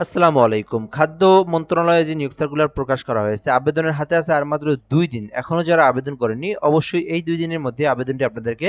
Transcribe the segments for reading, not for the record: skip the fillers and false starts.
আসসালামু আলাইকুম। খাদ্য মন্ত্রণালয়ে যে নিয়োগ সার্কুলার প্রকাশ করা হয়েছে, আবেদনের হাতে আছে আর মাত্র ২ দিন। এখনো যারা আবেদন করেননি, অবশ্যই এই ২ দিনের মধ্যে আবেদনটি আপনাদেরকে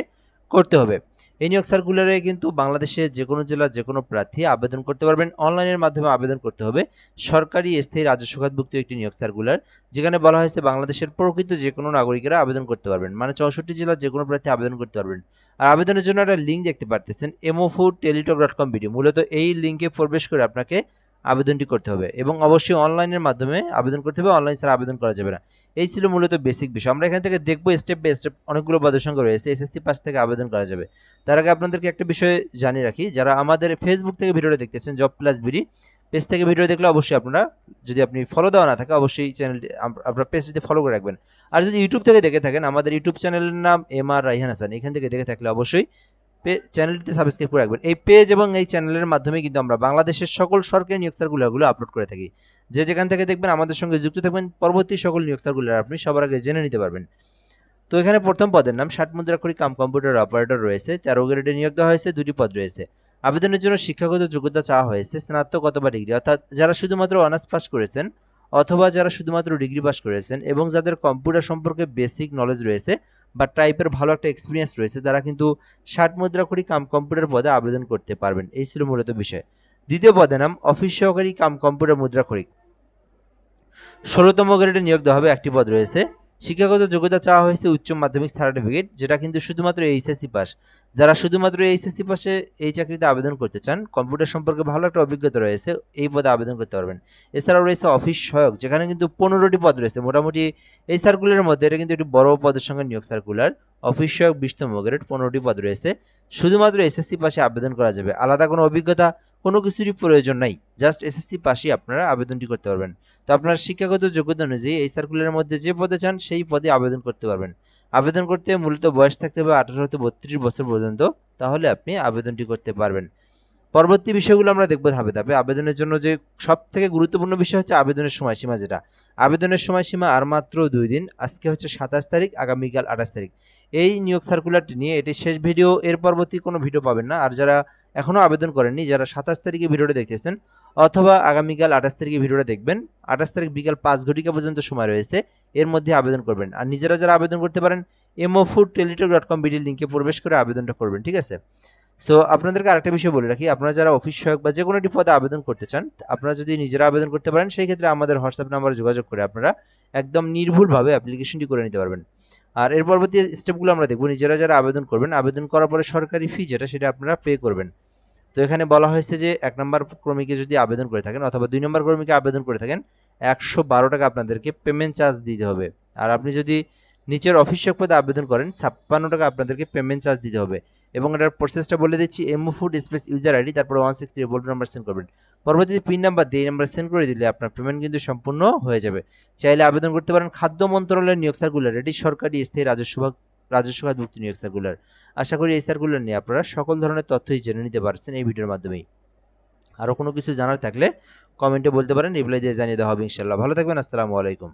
করতে হবে। এই নিয়োগ সার্কুলারে কিন্তু বাংলাদেশের যেকোনো জেলার যেকোনো প্রার্থী আবেদন করতে পারবেন। অনলাইনের মাধ্যমে আবেদন করতে হবে। সরকারি স্থায়ী রাজস্ব খাতভুক্ত একটি নিয়োগ সার্কুলার, যেখানে বলা হয়েছে বাংলাদেশের প্রকৃত যেকোনো নাগরিকেরা আবেদন করতে পারবেন। মানে ৬৪ জেলার যেকোনো প্রার্থী আবেদন করতে পারবেন। আর আবেদনের জন্য একটা লিঙ্ক দেখতে পারতেছেন, mofoodteletalk.com মূলত এই লিঙ্কে প্রবেশ করে আপনাকে আবেদনটি করতে হবে এবং অবশ্যই অনলাইনের মাধ্যমে আবেদন করতে হবে। অনলাইন ছাড়া আবেদন করা যাবে না। এই ছিল মূলত বেসিক বিষয়। আমরা এখান থেকে দেখব স্টেপ বাই স্টেপ অনেকগুলো পদের সংখ্যা রয়েছে। এসএসসি পাস থেকে আবেদন করা যাবে। তার আগে আপনাদেরকে একটা বিষয় জানিয়ে রাখি, যারা আমাদের ফেসবুক থেকে ভিডিওটা দেখতেছেন, জব প্লাস বিডি পেজ থেকে ভিডিও দেখলে অবশ্যই আপনারা, যদি আপনি ফলো দেওয়া না থাকে, অবশ্যই চ্যানেলটি আপনার পেজটিতে ফলো করে রাখবেন। আর যদি ইউটিউব থেকে দেখে থাকেন, আমাদের ইউটিউব চ্যানেলের নাম এমআর রাইহান হাসান। এখান থেকে দেখে থাকলে অবশ্যই চ্যানেলটিতে সাবস্ক্রাইব করে রাখবেন। এই পেজ এবং এই চ্যানেলের মাধ্যমে কিন্তু আমরা বাংলাদেশের সকল সরকারি নিয়োগ সার্কুলারগুলো আপলোড করে থাকি। যে যেখান থেকে দেখবেন আমাদের সঙ্গে যুক্ত থাকবেন, পরবর্তী সকল নিয়োগ সার্কুলার আপনি সবার আগে জেনে নিতে পারবেন। তো এখানে প্রথম পদের নাম ৬০ মুদ্রাক্ষরিক কাম কম্পিউটার অপারেটর রয়েছে। ১৩ গ্রেডে নিয়োগ দেওয়া হয়েছে। ২টি পদ রয়েছে। আবেদনের জন্য শিক্ষাগত যোগ্যতা চাওয়া হয়েছে স্নাতক অথবা ডিগ্রি, অর্থাৎ যারা শুধুমাত্র অনার্স পাস করেছেন অথবা যারা শুধুমাত্র ডিগ্রি পাস করেছেন এবং যাদের কম্পিউটার সম্পর্কে বেসিক নলেজ রয়েছে বা টাইপের ভালো একটা এক্সপিরিয়েন্স রয়েছে, তারা কিন্তু ৬০ মুদ্রাক্ষরিক কাম কম্পিউটার পদে আবেদন করতে পারবেন। এই ছিল মূলত বিষয়। দ্বিতীয় পদের নাম অফিস সহকারী কাম কম্পিউটার মুদ্রাক্ষরিক। ১৬তম গ্রেডে নিয়োগ দেওয়া হবে। একটি পদ রয়েছে। শিক্ষাগত যোগ্যতা চাওয়া হয়েছে উচ্চ মাধ্যমিক সার্টিফিকেট, যেটা কিন্তু শুধুমাত্র এইচএসসি পাস। যারা শুধুমাত্র এইচএসসি পাশে এই চাকরিতে আবেদন করতে চান, কম্পিউটার সম্পর্কে ভালো একটা অভিজ্ঞতা রয়েছে, এই পদে আবেদন করতে পারবেন। এছাড়াও রয়েছে অফিস সহায়ক, যেখানে কিন্তু ১৫টি পদ রয়েছে। মোটামুটি এই সার্কুলারের মধ্যে এটা কিন্তু একটি বড় পদের সঙ্গে নিয়োগ সার্কুলার। অফিস সহায়ক ২০তম গ্রেড, ১৫টি পদ রয়েছে। শুধুমাত্র এসএসসি পাশে আবেদন করা যাবে। আলাদা কোনো অভিজ্ঞতা, কোনো কিছুরই প্রয়োজন নাই। জাস্ট এসএসসি পাশেই আপনারা আবেদনটি করতে পারবেন। তো আপনার শিক্ষাগত যোগ্যতা অনুযায়ী এই সার্কুলারের মধ্যে যে পদে চান সেই পদে আবেদন করতে পারবেন। আবেদন করতে মূলত বয়স থাকতে হবে ১৮ হতে ৩২ বছর পর্যন্ত, তাহলে আপনি আবেদনটি করতে পারবেন। পরবর্তী বিষয়গুলো আমরা দেখব ধাপে ধাপে। আবেদনের জন্য যে সবথেকে গুরুত্বপূর্ণ বিষয় হচ্ছে আবেদনের সময়সীমা যেটা। আবেদনের সময়সীমা আর মাত্র ২ দিন। আজকে হচ্ছে ২৭ তারিখ, আগামীকাল ২৮ তারিখ। এই নিয়োগ সার্কুলারটি নিয়ে এটি শেষ ভিডিও, এর পরবর্তী কোনো ভিডিও পাবেন না। আর যারা এখনও আবেদন করেননি, যারা ২৭ তারিখে ভিডিওটা দেখতেছেন অথবা আগামীকাল ২৮ তারিখে ভিডিওটা দেখবেন, ২৮ তারিখ বিকাল ৫ ঘটিকা পর্যন্ত সময় রয়েছে, এর মধ্যে আবেদন করবেন। আর নিজেরা যারা আবেদন করতে পারেন, mofoodteletalk.com লিঙ্কে প্রবেশ করে আবেদনটা করবেন। ঠিক আছে? সো আপনাদেরকে আরেকটা বিষয় বলে রাখি, আপনারা যারা অফিস সহায়ক বা যে কোনো একটি পদে আবেদন করতে চান, আপনারা যদি নিজেরা আবেদন করতে পারেন, সেই ক্ষেত্রে আমাদের হোয়াটসঅ্যাপ নাম্বারে যোগাযোগ করে আপনারা একদম নির্ভুলভাবে অ্যাপ্লিকেশনটি করে নিতে পারবেন। আর এর পরবর্তী স্টেপগুলো আমরা দেখব। নিজেরা যারা আবেদন করবেন, আবেদন করার পরে সরকারি ফি যেটা, সেটা আপনারা পে করবেন। তো এখানে বলা হয়েছে যে ১ নম্বর ক্রমিকে যদি আবেদন করে থাকেন অথবা ২ নম্বর ক্রমিকে আবেদন করে থাকেন, ১১২ টাকা আপনাদেরকে পেমেন্ট চার্জ দিতে হবে। আর আপনি যদি নিচের অফিস সহায়ক পদে আবেদন করেন, ৫৬ টাকা আপনাদেরকে পেমেন্ট চার্জ দিতে হবে। এবং এটার প্রসেসটা বলে দিচ্ছি, mofood স্পেস ইউজার আইডি, তারপর 163 বোল্ড নাম্বার সেন্ড করবেন। পরবর্তীতে পিন নাম্বার দিয়ে এই নাম্বার সেন্ড করে দিলে আপনার পেমেন্ট কিন্তু সম্পূর্ণ হয়ে যাবে। চাইলে আবেদন করতে পারেন খাদ্য মন্ত্রণালয়ের নিয়োগ সার্কুলার। এটি সরকারি স্থায়ী রাজস্ব খাতভুক্ত নিয়োগ সার্কুলার। আশা করি এই সার্কুলার নিয়ে আপনারা সকল ধরনের তথ্যই জেনে নিতে পারছেন এই ভিডিওর মাধ্যমেই। আরও কোনো কিছু জানার থাকলে কমেন্টে বলতে পারেন, রিপ্লাই দিয়ে জানিয়ে দেওয়া হবে ইনশাল্লাহ। ভালো থাকবেন। আসসালামু আলাইকুম।